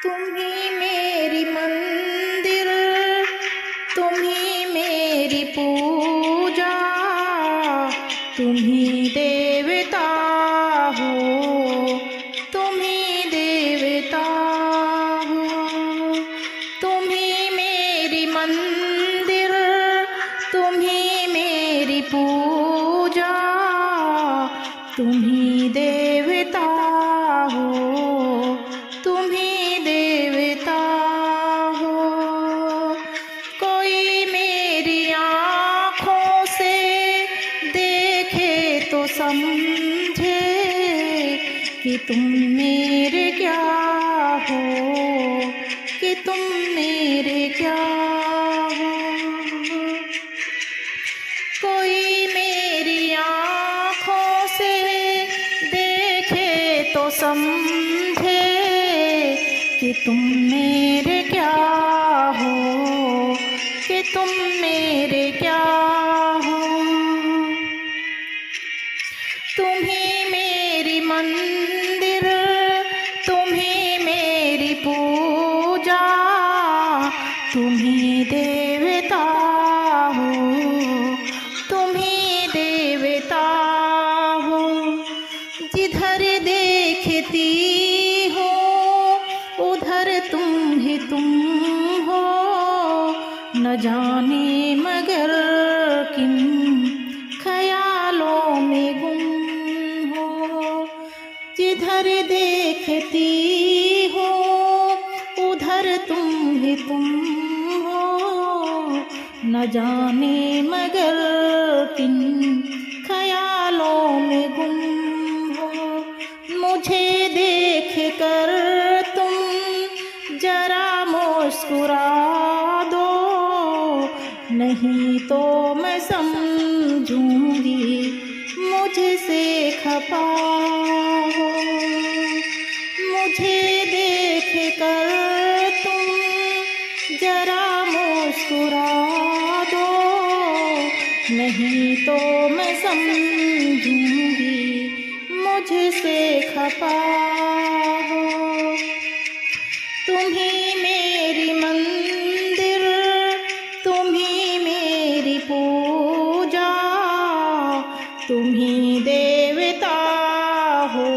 तुम ही मेरी मंदिर, तुम ही मेरी पूजा, तुम ही देवता हो, तुम ही देवता हो। तुम ही मेरी मंदिर, तुम ही मेरी पूजा, तुम ही देवता हो, तुम ही देवता हो। कोई मेरी आँखों से देखे तो समझे कि तुम मेरे क्या हो, कि तुम मेरे क्या हो। कोई मेरी आँखों से देखे तो समझे कि तुम मेरे क्या हो, कि तुम मेरे क्या हो। तुम ही मेरी मंदिर, तुम ही मेरी पूजा, तुम ही देवता हो, तुम ही देवता हो। जिधर देखती हो उधर तुम हो, न जाने मगर किन ख्यालों में गुम हो। जिधर देखती हो उधर तुम हो, न जाने मगर किन ख्यालों में गुम हो। मुझे देख कर तुम जरा मुस्कुरा दो, नहीं तो मैं समझूंगी मुझसे खफा हो। मुझे देख कर तुम जरा मुस्कुरा दो, नहीं तो मैं समझूंगी मुझसे खफा हो। तुम ही मेरी मंदिर, तुम ही मेरी पूजा, तुम ही देवता हो,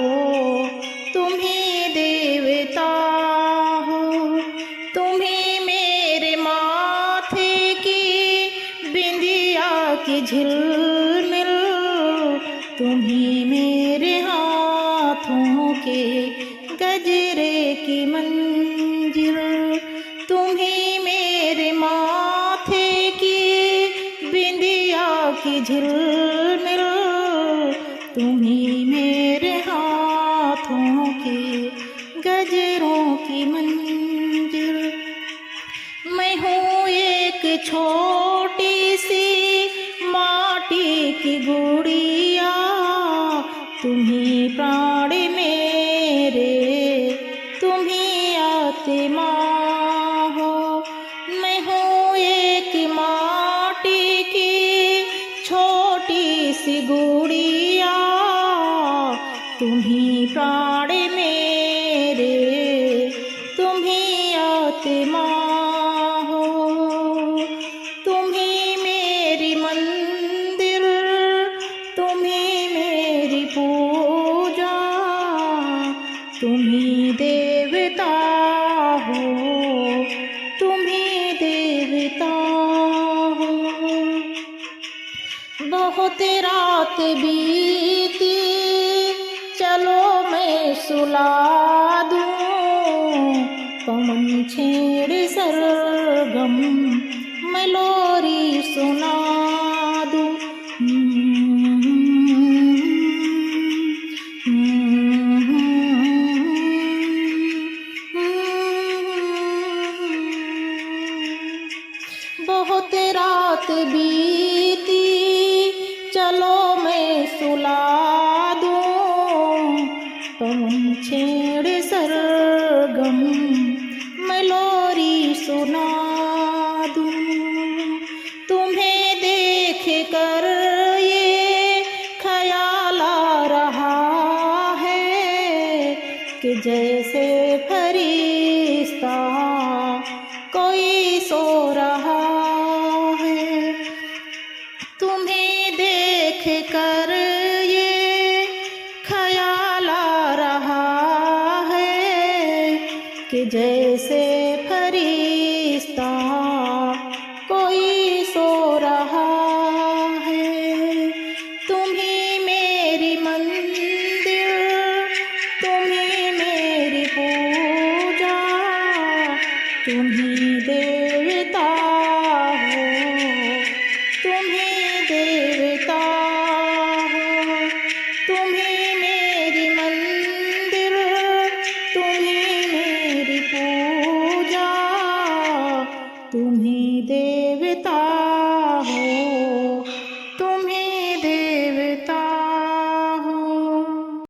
तुम ही देवता हो। तुम ही मेरे माथे की बिंदिया की झिलमिल, तुम ही मेरे हाथों के गजरे की मंजिल। तुम ही मेरे माथे की बिंदिया की झिलमिल, तुम ही मेरे हाथों के गजरों की मंजिल। मैं हूँ एक छोटी सी माटी की गुड़िया, तुम ही प्राण मेरे, तुम ही आत्मा हो। मैं हूँ एक माटी की छोटी सी गुड़िया, तुम ही प्राण मेरे, तुम ही आत्मा हो। तुम ही मेरी मंदिर, तुम ही मेरी पूजा, तुम ही देवता हो, तुम ही देवता हो। बहुत रात बीती चलो मैं सुला दूं, पवन छेड़ सरगम मैं लोरी सुना दूं। बहुत रात बीती चलो मैं सुला दूं, पवन छेड़ सरगम मैं लोरी सुना दूं। तुम्हें देख कर ये ख्याल आ रहा है कि जैसे फरिश्ते कर ये ख्याल आ रहा है कि जैसे